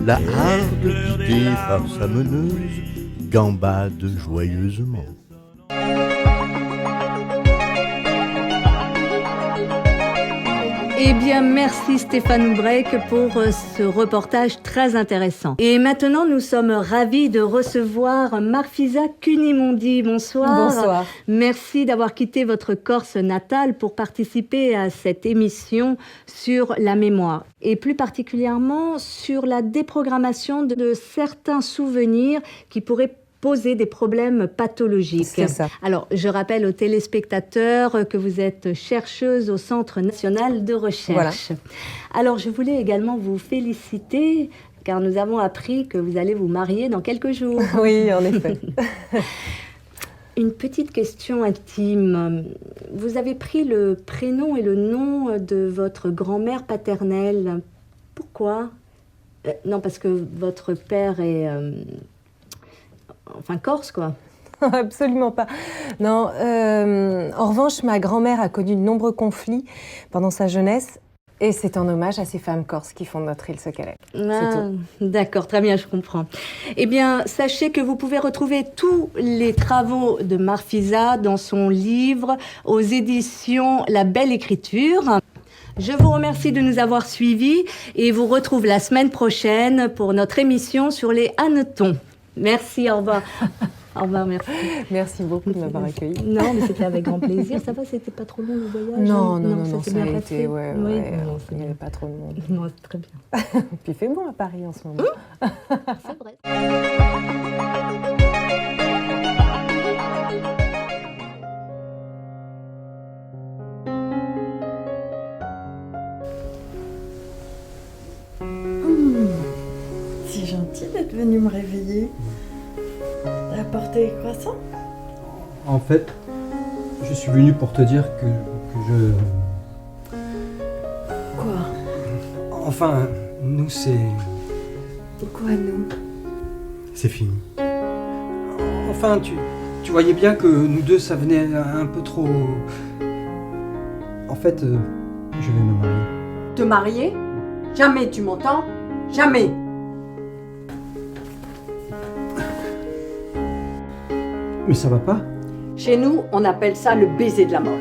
la harde, guidée par sa meneuse, gambade joyeusement. Eh bien, merci Stéphane Oubrec pour ce reportage très intéressant. Et maintenant, nous sommes ravis de recevoir Marfisa Kunimondi. Bonsoir. Bonsoir. Merci d'avoir quitté votre Corse natale pour participer à cette émission sur la mémoire. Et plus particulièrement sur la déprogrammation de certains souvenirs qui pourraient poser des problèmes pathologiques. C'est ça. Alors, je rappelle aux téléspectateurs que vous êtes chercheuse au Centre national de recherche. Voilà. Alors, je voulais également vous féliciter, car nous avons appris que vous allez vous marier dans quelques jours. Oui, en effet. Une petite question intime. Vous avez pris le prénom et le nom de votre grand-mère paternelle. Pourquoi ? Non, parce que votre père est... Enfin, corse, quoi. Absolument pas. Non, en revanche, ma grand-mère a connu de nombreux conflits pendant sa jeunesse et c'est en hommage à ces femmes corses qui font notre île ce qu'elle est. Ah, C'est tout. d'accord, très bien, je comprends. Eh bien, sachez que vous pouvez retrouver tous les travaux de Marfisa dans son livre aux éditions La Belle Écriture. Je vous remercie de nous avoir suivis et vous retrouve la semaine prochaine pour notre émission sur les hannetons. Merci, au revoir. Au revoir, merci. Merci beaucoup de m'avoir accueillie. Non, mais c'était avec grand plaisir. Ça va, c'était pas trop long le voyage? Non, ça bien a passé. été, ouais, Oui, ouais, non, il n'y avait pas trop de monde. Non, c'est très bien. Puis il fait bon à Paris en ce moment. C'est vrai. C'est gentil d'être venu me réveiller. T'as apporté les croissants? En fait, je suis venu pour te dire que je... Quoi? Enfin, nous, c'est... Quoi, nous? C'est fini. Enfin, tu voyais bien que nous deux, ça venait un peu trop... En fait, je vais me marier. Te marier? Jamais, tu m'entends? Jamais! Mais ça va pas? Chez nous, on appelle ça le baiser de la mort.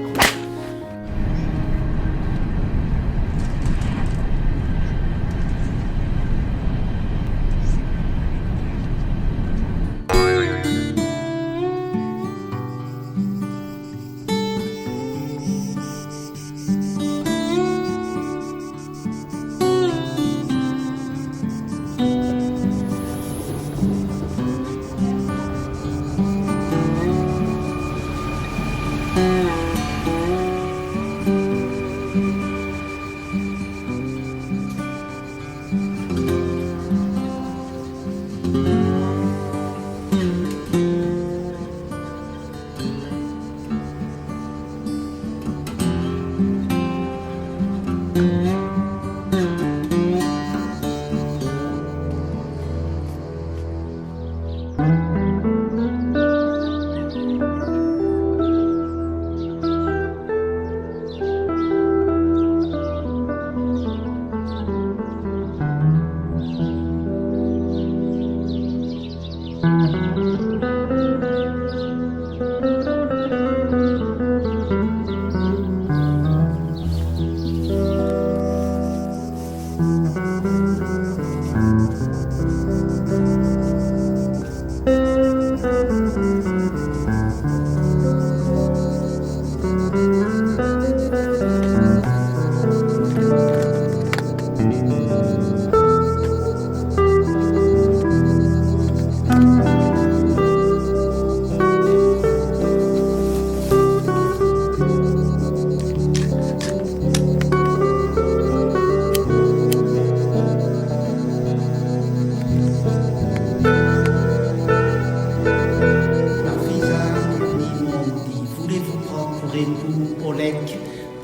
Oleg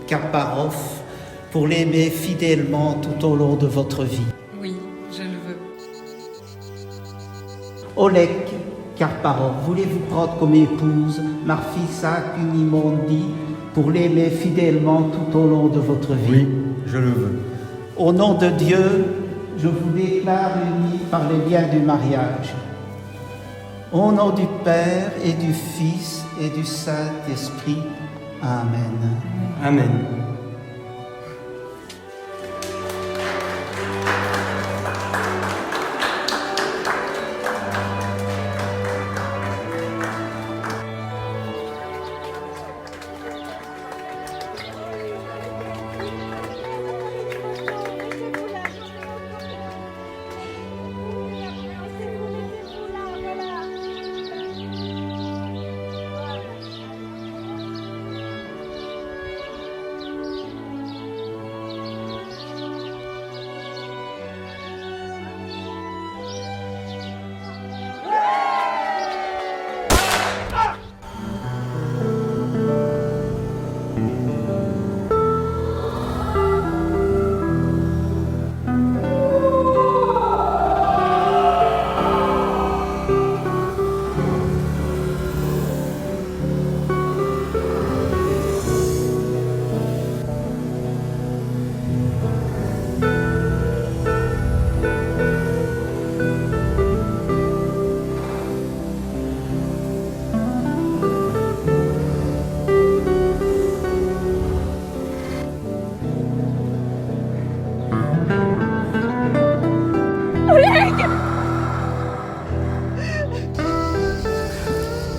Karparov pour l'aimer fidèlement tout au long de votre vie. Oui, je le veux. Oleg Karparov, voulez-vous prendre comme épouse Marfisa Kunimondi pour l'aimer fidèlement tout au long de votre vie? Oui, je le veux. Au nom de Dieu, je vous déclare unis par les liens du mariage. Au nom du Père et du Fils et du Saint-Esprit. Amen. Amen.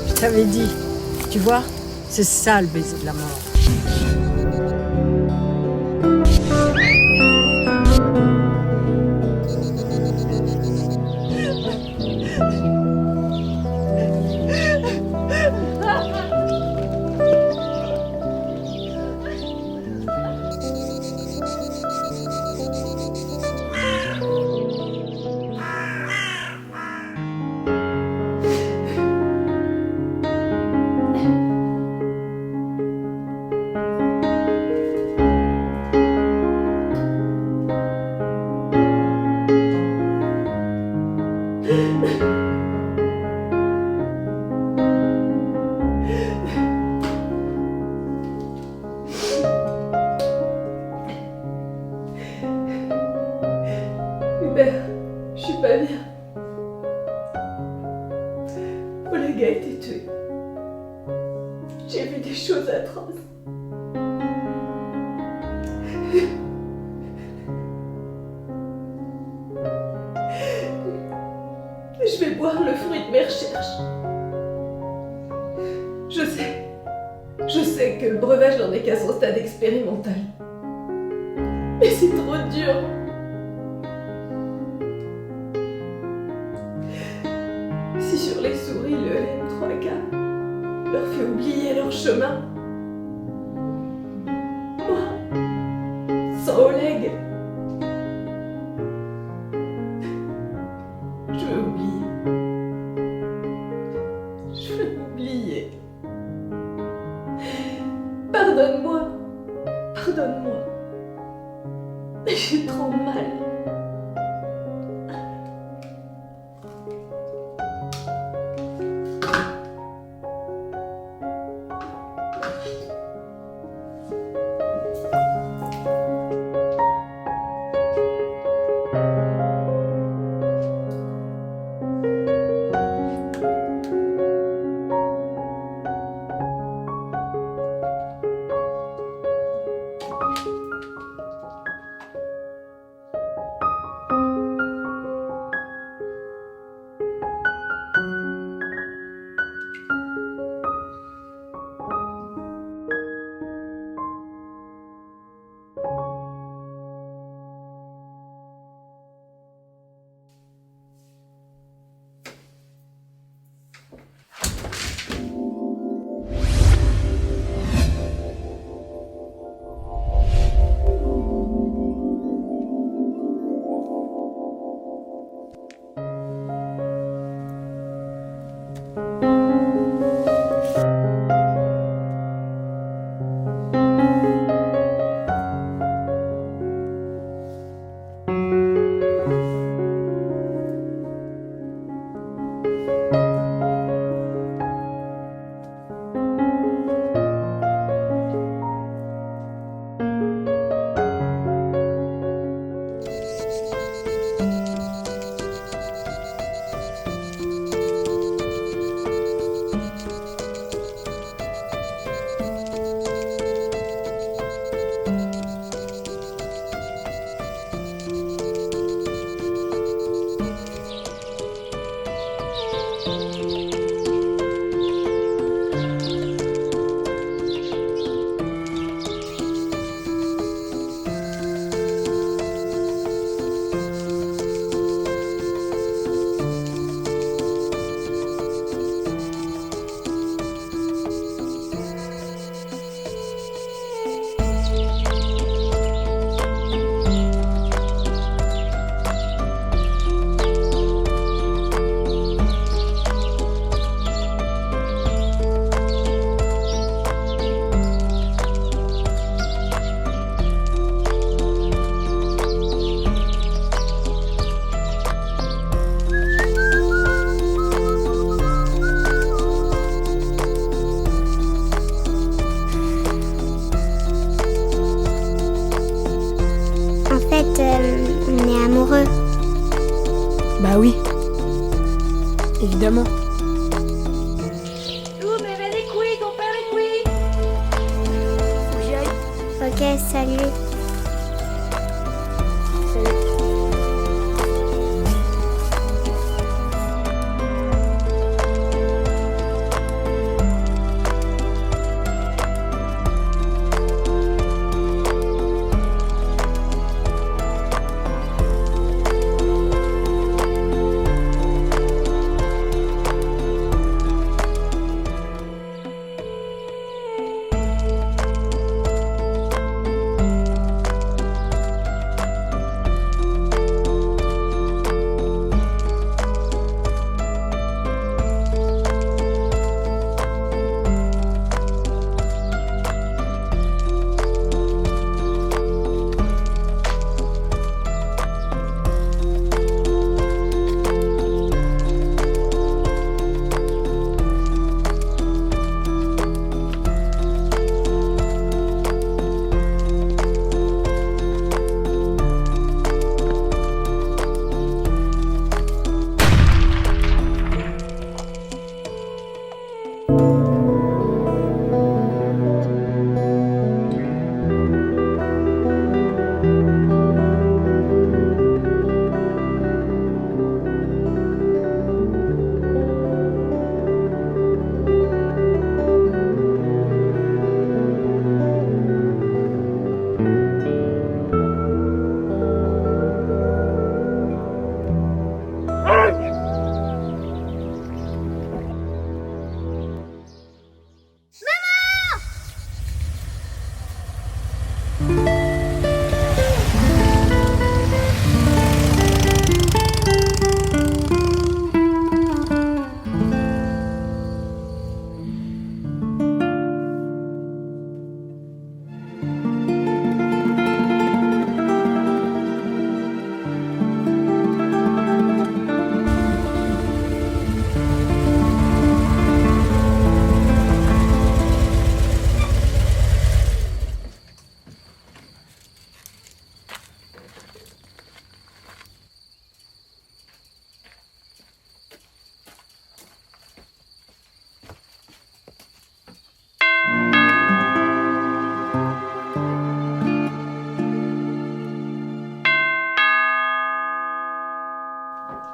Je t'avais dit, tu vois, c'est ça le baiser de la mort. Hubert, je suis pas bien. Oleg a été tué. J'ai vu des choses atroces. Je vais boire le fruit de mes recherches. Je sais que le breuvage n'en est qu'à son stade expérimental. Mais c'est trop dur. Si sur les souris, le LM3K leur fait oublier leur chemin, moi, sans Oleg, je veux oublier. Je veux oublier. Pardonne-moi. Pardonne-moi. J'ai trop mal. oui. Évidemment. Ok, salut.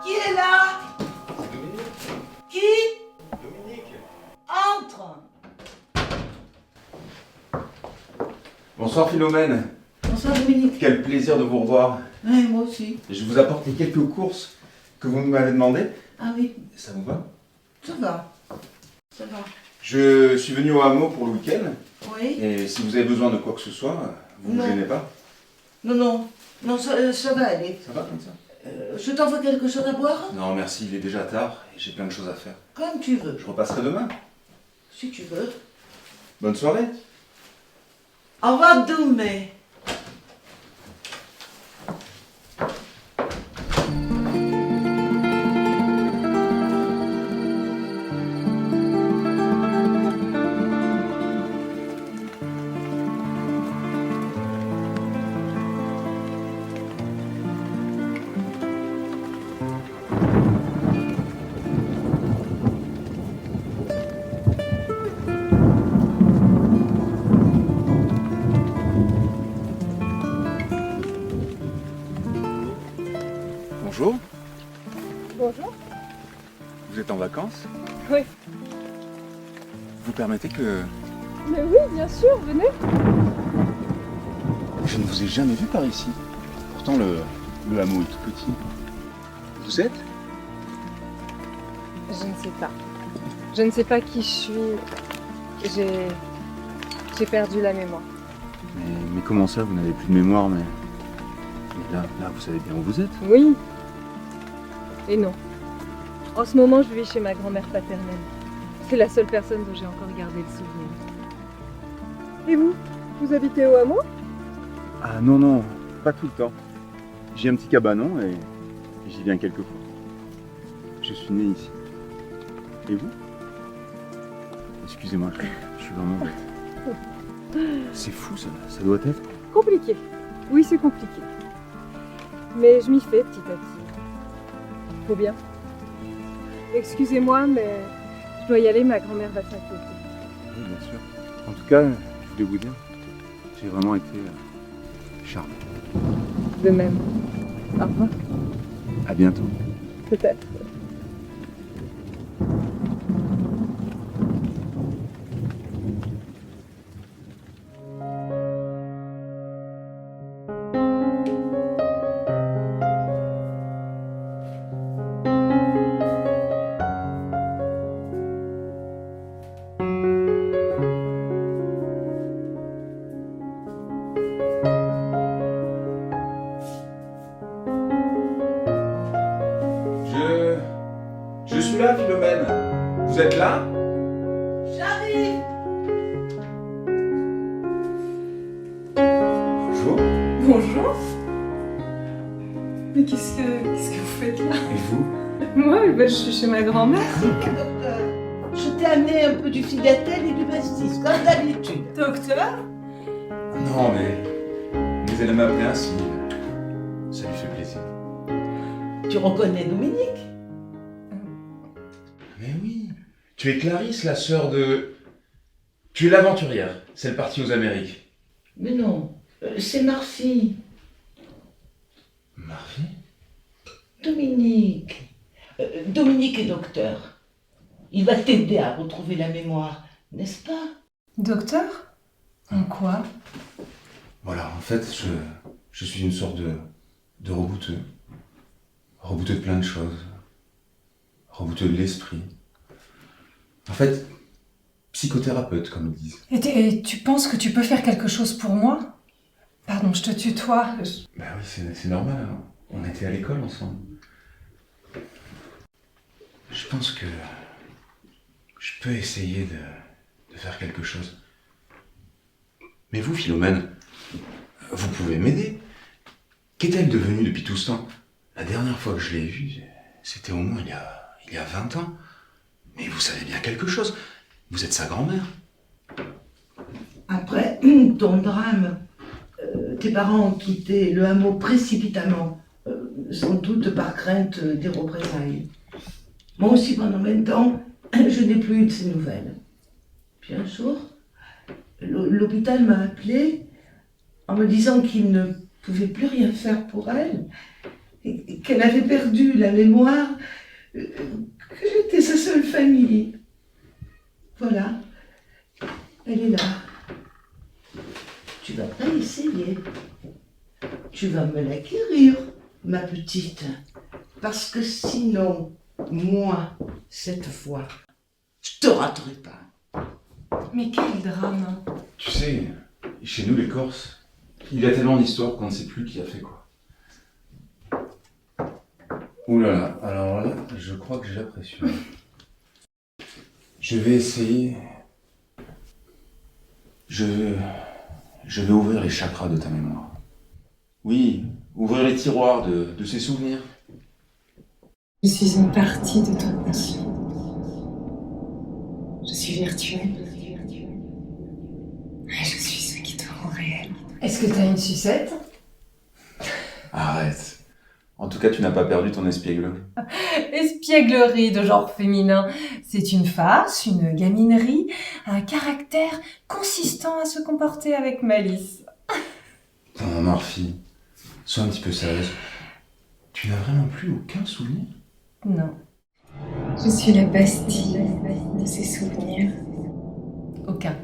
Qui est là? Qui? Dominique. Entre. Bonsoir Philomène. Bonsoir Dominique. Quel plaisir de vous revoir. Oui, moi aussi. Je vous apporte les quelques courses que vous m'avez demandé. Ah oui. Ça vous va? Ça va. Ça va. Je suis venu au hameau pour le week-end. Oui. Et si vous avez besoin de quoi que ce soit, vous ne vous gênez pas. Non, non. Non, ça va aller. Ça va comme ça? Je t'envoie quelque chose à boire? Non merci, il est déjà tard et j'ai plein de choses à faire. Comme tu veux. Je repasserai demain. Si tu veux. Bonne soirée. Au revoir Doumé. Bonjour. Bonjour. Vous êtes en vacances? Oui. Vous permettez que... Mais oui, bien sûr, venez. Je ne vous ai jamais vu par ici. Pourtant le hameau est tout petit. Vous êtes? Je ne sais pas. Je ne sais pas qui je suis. J'ai perdu la mémoire. Mais comment ça, vous n'avez plus de mémoire, mais là, vous savez bien où vous êtes? Oui. Et non. En ce moment, je vis chez ma grand-mère paternelle. C'est la seule personne dont j'ai encore gardé le souvenir. Et vous? Vous habitez au hameau? Ah non, pas tout le temps. J'ai un petit cabanon et j'y viens quelquefois. Je suis né ici. Et vous? Excusez-moi, je suis vraiment bête. C'est fou ça doit être. Compliqué. Oui, c'est compliqué. Mais je m'y fais petit à petit. faut bien. Excusez-moi, mais je dois y aller, ma grand-mère va s'inquiéter. Oui, bien sûr. En tout cas, je voulais vous dire, j'ai vraiment été charmé. De même. Au revoir. À bientôt. Peut-être. Je suis là, Philomène. Vous êtes là? J'arrive. Bonjour. Bonjour. Mais qu'est-ce que vous faites là? Et vous? Moi, je suis chez ma grand-mère. Docteur, je t'ai amené un peu du filatel et du pastis, comme d'habitude. Docteur? Non, mais elle m'a appelé ainsi. Ça lui fait plaisir. Tu reconnais Dominique? Mais oui. Tu es Clarisse, la sœur de... Tu es l'aventurière, celle partie aux Amériques. Mais non, c'est Marfie. Marfie? Dominique. Dominique est docteur. Il va t'aider à retrouver la mémoire, n'est-ce pas? Docteur? En quoi? Voilà, en fait, je suis une sorte de rebouteux. Rebouteux de plein de choses. Rebouteux de l'esprit. En fait, psychothérapeute, comme ils disent. Et tu penses que tu peux faire quelque chose pour moi? Pardon, je te tutoie. Bah oui, c'est normal, hein. On était à l'école ensemble. Je pense que je peux essayer de faire quelque chose. Mais vous, Philomène, vous pouvez m'aider. Qu'est-elle devenue depuis tout ce temps? La dernière fois que je l'ai vue, c'était au moins il y a 20 ans. Mais vous savez bien quelque chose. Vous êtes sa grand-mère. Après ton drame, tes parents ont quitté le hameau précipitamment, sans doute par crainte des représailles. Moi aussi, pendant 20 ans, je n'ai plus eu de ces nouvelles. Puis un jour, l'hôpital m'a appelé en me disant qu'il ne pouvait plus rien faire pour elle, et qu'elle avait perdu la mémoire, que j'étais sa seule famille. Voilà, elle est là. Tu vas pas essayer. Tu vas me l'acquérir, ma petite. Parce que sinon, moi, cette fois, je te raterai pas. Mais quel drame! Tu sais, chez nous les Corses, il y a tellement d'histoires qu'on ne sait plus qui a fait quoi. Ouh là là, alors là, je crois que j'apprécie. Je vais essayer... Je vais ouvrir les chakras de ta mémoire. Oui, ouvrir les tiroirs de ces souvenirs. Je suis une partie de ton conscient. Je suis virtuelle. Et je suis ce qui te rend réel. Est-ce que t'as une sucette? Arrête. En tout cas, tu n'as pas perdu ton espièglerie. Espièglerie de genre féminin. C'est une farce, une gaminerie, un caractère consistant à se comporter avec malice. Non, Marfie, sois un petit peu sérieuse. Tu n'as vraiment plus aucun souvenir? Non. Je suis la pastille de ces souvenirs. Aucun.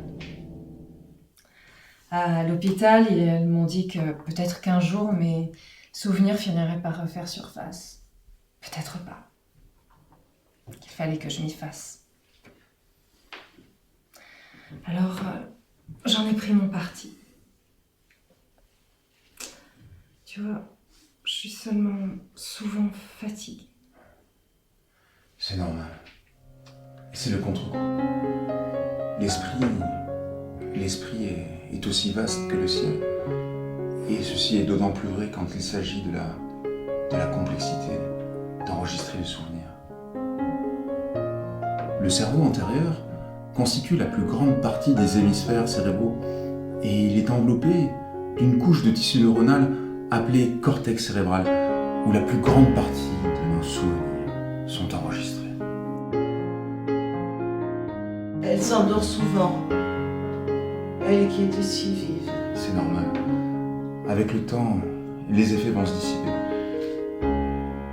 À l'hôpital, ils m'ont dit que peut-être qu'un jour, mes souvenirs finiraient par refaire surface. Peut-être pas. Il fallait que je m'y fasse. Alors, j'en ai pris mon parti. Tu vois, je suis seulement souvent fatiguée. C'est normal. C'est le contre-coup. L'esprit est aussi vaste que le ciel. Et ceci est d'autant plus vrai quand il s'agit de la complexité d'enregistrer les souvenirs. Le cerveau antérieur constitue la plus grande partie des hémisphères cérébraux et il est enveloppé d'une couche de tissu neuronal appelée cortex cérébral, où la plus grande partie de nos souvenirs sont enregistrées. Elle s'endort souvent. Elle qui était si vive. C'est normal. Avec le temps, les effets vont se dissiper.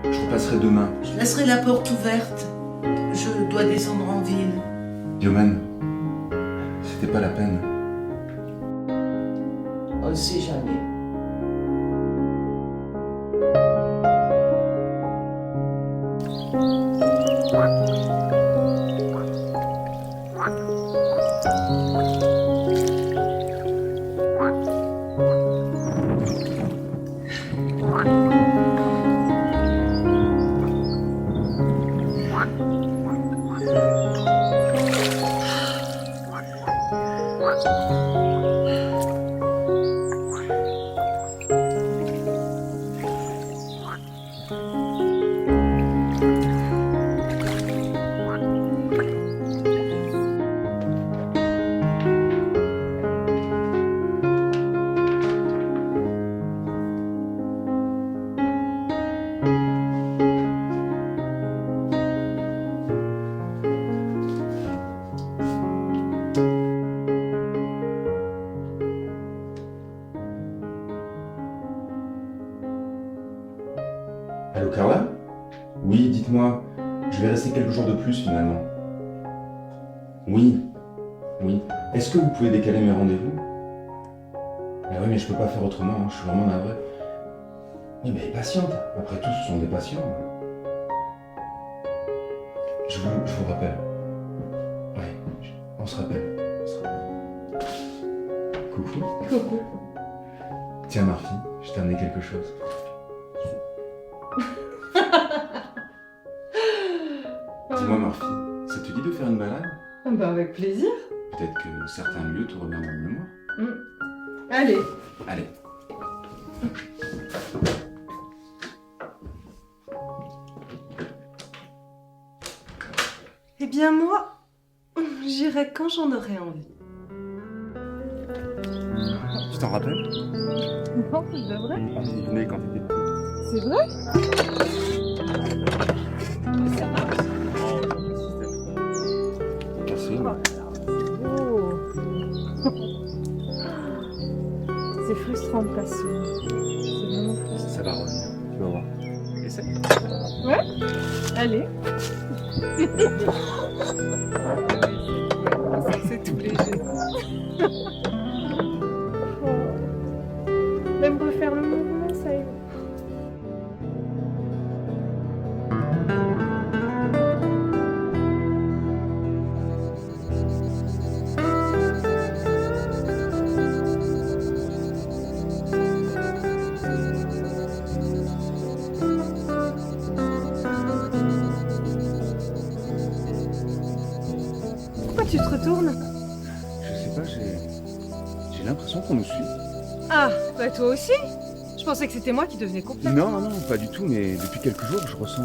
Je repasserai demain. Je laisserai la porte ouverte. Je dois descendre en ville. Yoman, c'était pas la peine. On ne sait jamais. Allô Carla? Oui, dites-moi, je vais rester quelques jours de plus finalement. Oui, oui. Est-ce que vous pouvez décaler mes rendez-vous? Ah oui, mais je peux pas faire autrement, hein, je suis vraiment navré. Oui, mais patiente, après tout, ce sont des patients. Je vous rappelle. Oui, on se rappelle. Coucou. Coucou. Tiens, Marfi, je t'ai amené quelque chose. Dis-moi, Marfi, ça te dit de faire une balade? Bah avec plaisir. Peut-être que certains lieux te reviendront en mémoire. Allez. Allez. Eh bien moi, j'irai quand j'en aurai envie. Tu t'en rappelles? Non, c'est de vrai. Il venait quand t'étais petit. C'est vrai? Ça marche. Cassé. Oh. C'est frustrant de passer. C'est vraiment frustrant. Ça va revenir, tu vas voir. Essaye. Ouais? Allez. C'est tout léger. Même refaire le mouvement, ça y est. Pourquoi tu te retournes? Je sais pas, j'ai l'impression qu'on nous suit. Ah, bah toi aussi? Je pensais que c'était moi qui devenais complète. Non, non, pas du tout, mais depuis quelques jours, je ressens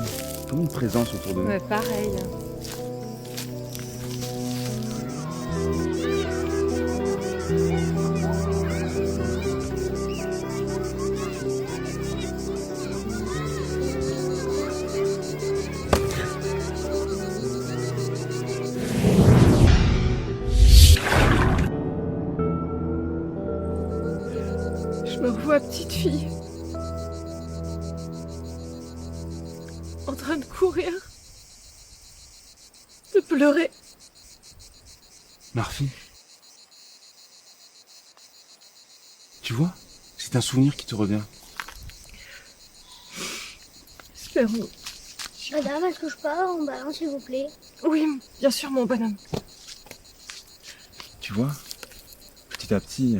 comme une présence autour de nous. Ouais, pareil. Je me revois petite fille. En train de courir. De pleurer. Marfi. Tu vois, c'est un souvenir qui te revient. Espérons. Madame, est-ce que je peux avoir un ballon, s'il vous plaît? Oui, bien sûr, mon bonhomme. Tu vois, petit à petit,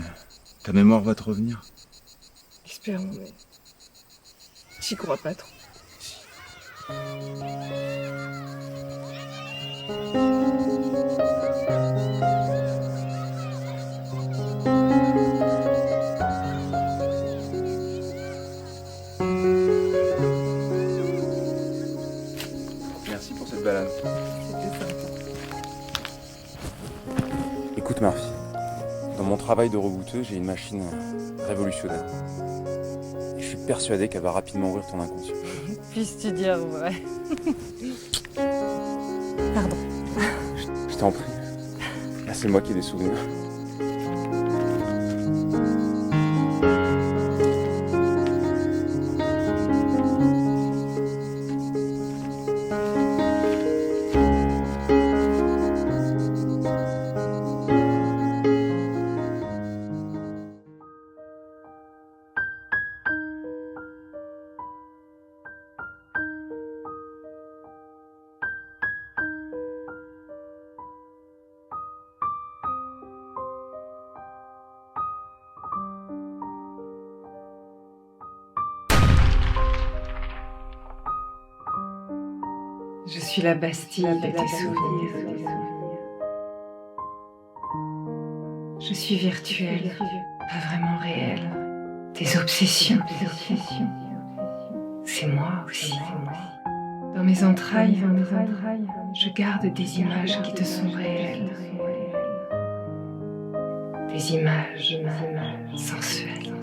ta mémoire va te revenir. Espérons, mais j'y crois pas trop. Merci pour cette balade. C'était sympa. Écoute Marfi, dans mon travail de rebouteux, j'ai une machine révolutionnaire. Et je suis persuadé qu'elle va rapidement ouvrir ton inconscient. Puisses-tu dire vrai. Pardon. Je t'en prie. Là, c'est moi qui ai des souvenirs. Je suis la Bastille de tes souvenirs. Je suis virtuelle, pas vraiment réelle. Tes obsessions. C'est moi aussi. Dans mes entrailles, je garde des images qui te sont réelles. Des images sensuelles.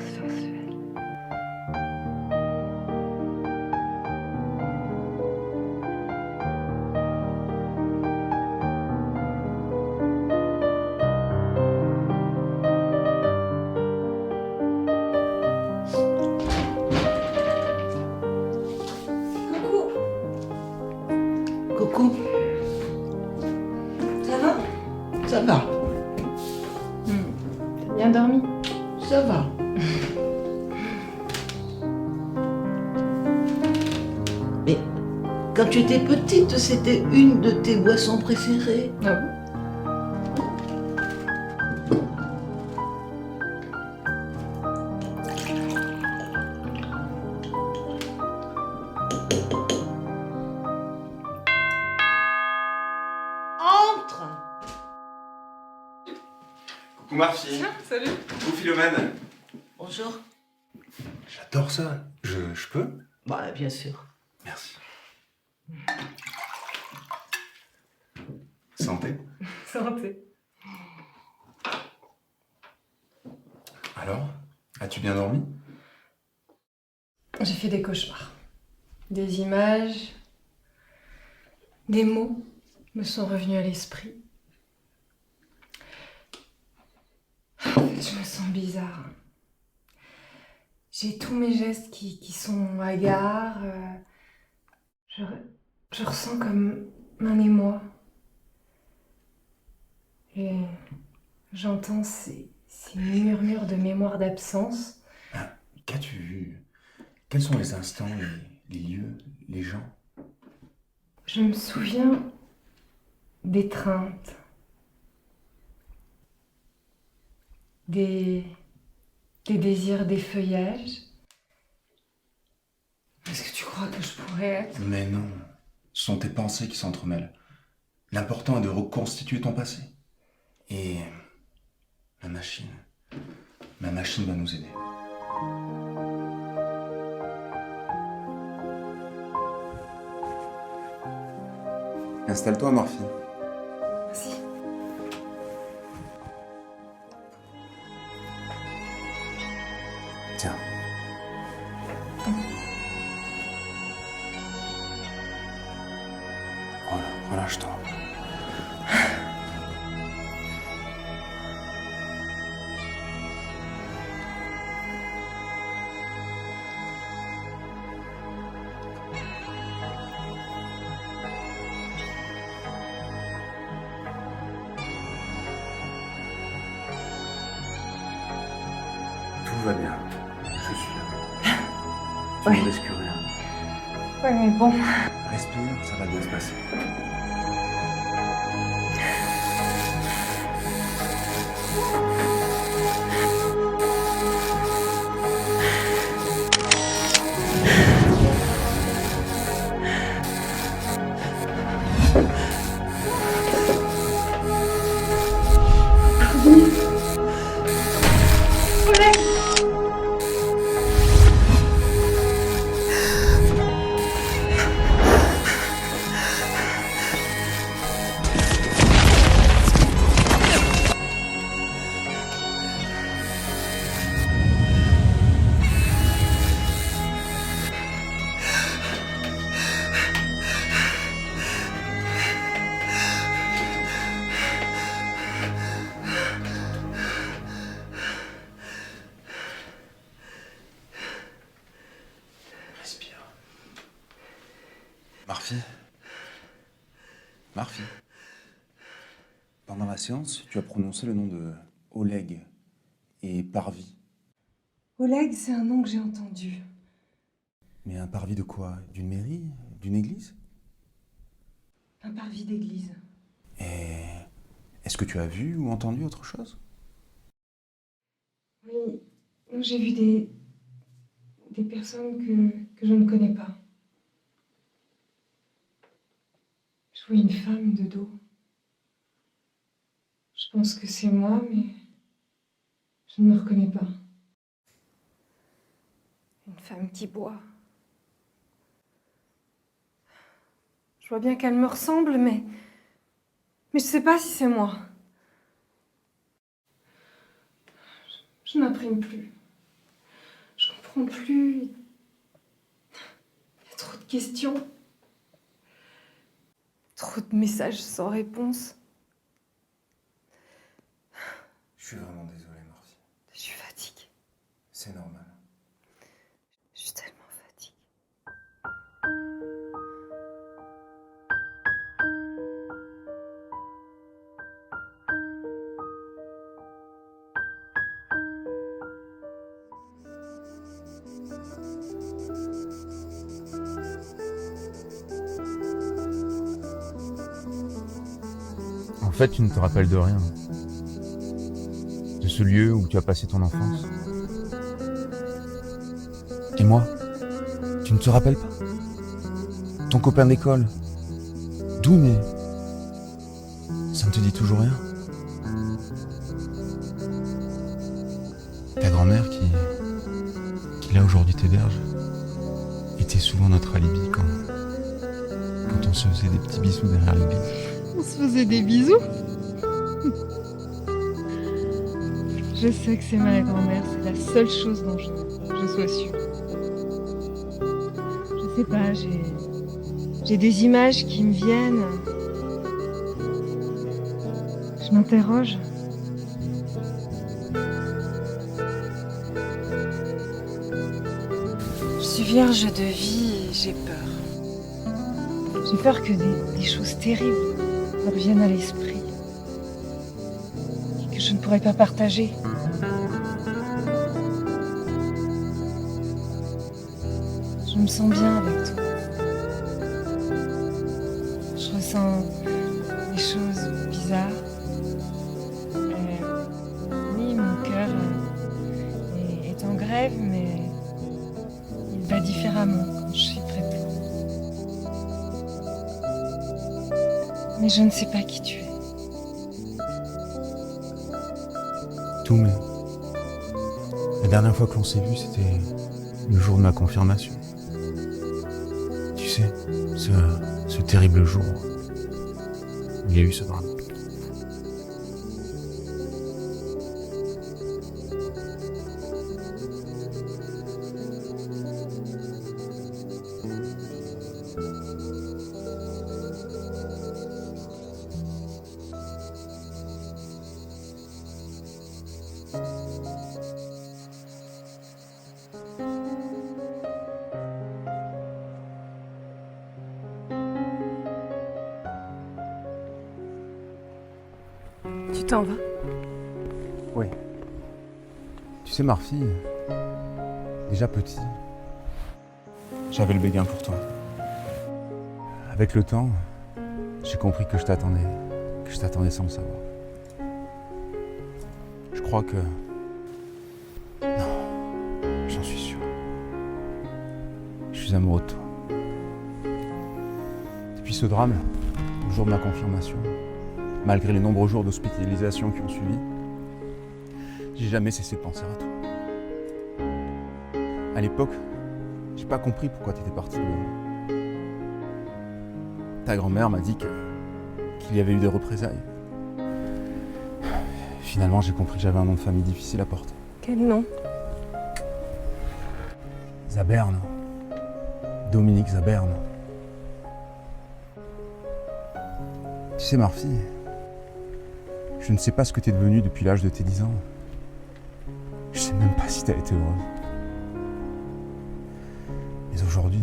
Coucou. Ça va? Ça va. T'as bien dormi? Ça va. Mais quand tu étais petite, c'était une de tes boissons préférées. Ah bon? Entre. Coucou Marfie. Salut. Coucou Philomène. Bonjour. J'adore ça. Je peux? Bah, bien sûr. Merci. Santé. Santé. Alors, as-tu bien dormi? J'ai fait des cauchemars. Des images, des mots me sont revenus à l'esprit. En fait, je me sens bizarre. J'ai tous mes gestes qui sont hagards. Je ressens comme un émoi. Et j'entends ces murmures de mémoire d'absence. Qu'as-tu vu? Quels sont les instants, les lieux, les gens? Je me souviens d'étreintes, des désirs d'effeuillage. Est-ce que tu crois que je pourrais être? Mais non, ce sont tes pensées qui s'entremêlent. L'important est de reconstituer ton passé. Et ma machine va nous aider. Installe-toi, Morphine. Merci. Tiens. Voilà, relâche-toi. Tout va bien. Je suis là. Tu ne risques rien. Ouais, mais bon. Respire, ça va bien se passer. Marfie. Marfie. Pendant la séance, tu as prononcé le nom de Oleg et parvis. Oleg, c'est un nom que j'ai entendu. Mais un parvis de quoi? D'une mairie? D'une église? Un parvis d'église. Et est-ce que tu as vu ou entendu autre chose? Oui, j'ai vu des personnes que je ne connais pas. Je vois une femme de dos. Je pense que c'est moi, mais je ne me reconnais pas. Une femme qui boit. Je vois bien qu'elle me ressemble, mais je sais pas si c'est moi. Je n'imprime plus. Je comprends plus. Il y a trop de questions. Trop de messages sans réponse. Je suis vraiment désolé, Marfie. Je suis fatiguée. C'est normal. Je suis tellement fatiguée. En fait, tu ne te rappelles de rien. De ce lieu où tu as passé ton enfance. Et moi, tu ne te rappelles pas? Ton copain d'école. D'où, mais ça ne te dit toujours rien? Ta grand-mère qui là aujourd'hui t'héberge, était souvent notre alibi quand on se faisait des petits bisous derrière l'église. On se faisait des bisous. Je sais que c'est ma grand-mère, c'est la seule chose dont je sois sûre. Je sais pas, j'ai des images qui me viennent. Je m'interroge. Je suis vierge de vie et j'ai peur. J'ai peur que des choses terribles me reviennent à l'esprit. Que je ne pourrais pas partager. Je me sens bien avec toi. Je ressens des choses bizarres. Oui, mon cœur est en grève, mais il bat différemment quand je suis près de toi. Mais je ne sais pas qui tu es. Tout, mais la dernière fois que l'on s'est vu, c'était le jour de ma confirmation. Tu sais, ce terrible jour où il y a eu ce drame. Tu t'en vas? Oui. Tu sais, Marfie, déjà petit, j'avais le béguin pour toi. Avec le temps, j'ai compris que je t'attendais sans le savoir. Je crois que... Non, j'en suis sûr. Je suis amoureux de toi. Depuis ce drame, le jour de ma confirmation, malgré les nombreux jours d'hospitalisation qui ont suivi, j'ai jamais cessé de penser à toi. À l'époque, j'ai pas compris pourquoi tu étais partie de là. Ta grand-mère m'a dit qu'il y avait eu des représailles. Finalement, j'ai compris que j'avais un nom de famille difficile à porter. Quel nom? Zaberne. Dominique Zaberne. Tu sais, Marfie, je ne sais pas ce que tu es devenue depuis l'âge de tes 10 ans. Je sais même pas si tu as été heureuse. Mais aujourd'hui,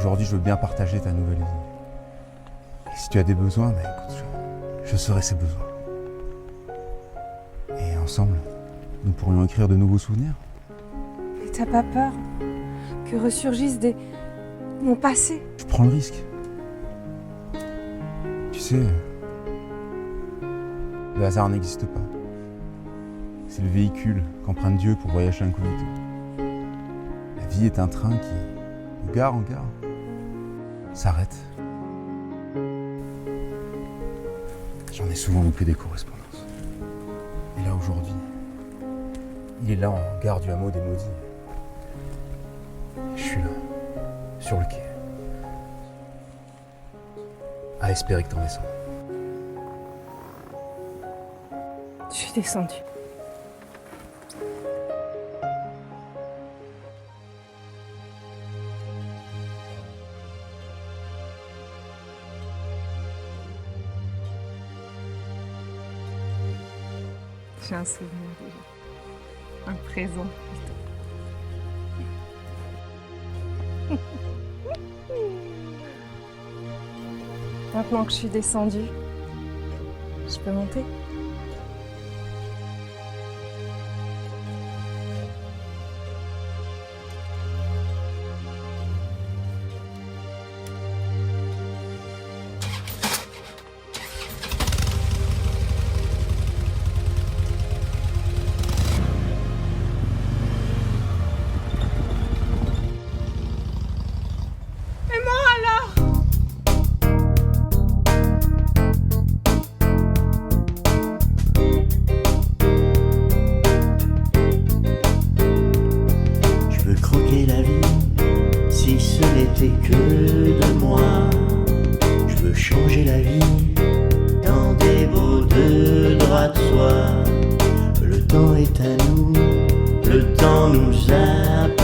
Aujourd'hui, je veux bien partager ta nouvelle vie. Et si tu as des besoins, écoute, je serai ces besoins. Et ensemble, nous pourrions écrire de nouveaux souvenirs. Mais t'as pas peur que ressurgisse mon passé? Je prends le risque. Tu sais, le hasard n'existe pas. C'est le véhicule qu'emprunte Dieu pour voyager incognito. La vie est un train qui, de gare en gare, s'arrête. J'en ai souvent loupé des correspondances. Et là, aujourd'hui, il est là en gare du hameau des Maudits. Je suis là, sur le quai, à espérer que t'en descendes. Je suis descendue. J'ai un souvenir déjà. Un présent plutôt. Maintenant que je suis descendue, je peux monter? Que de moi, je veux changer la vie dans des beaux de drap de soie. Le temps est à nous, le temps nous appartient.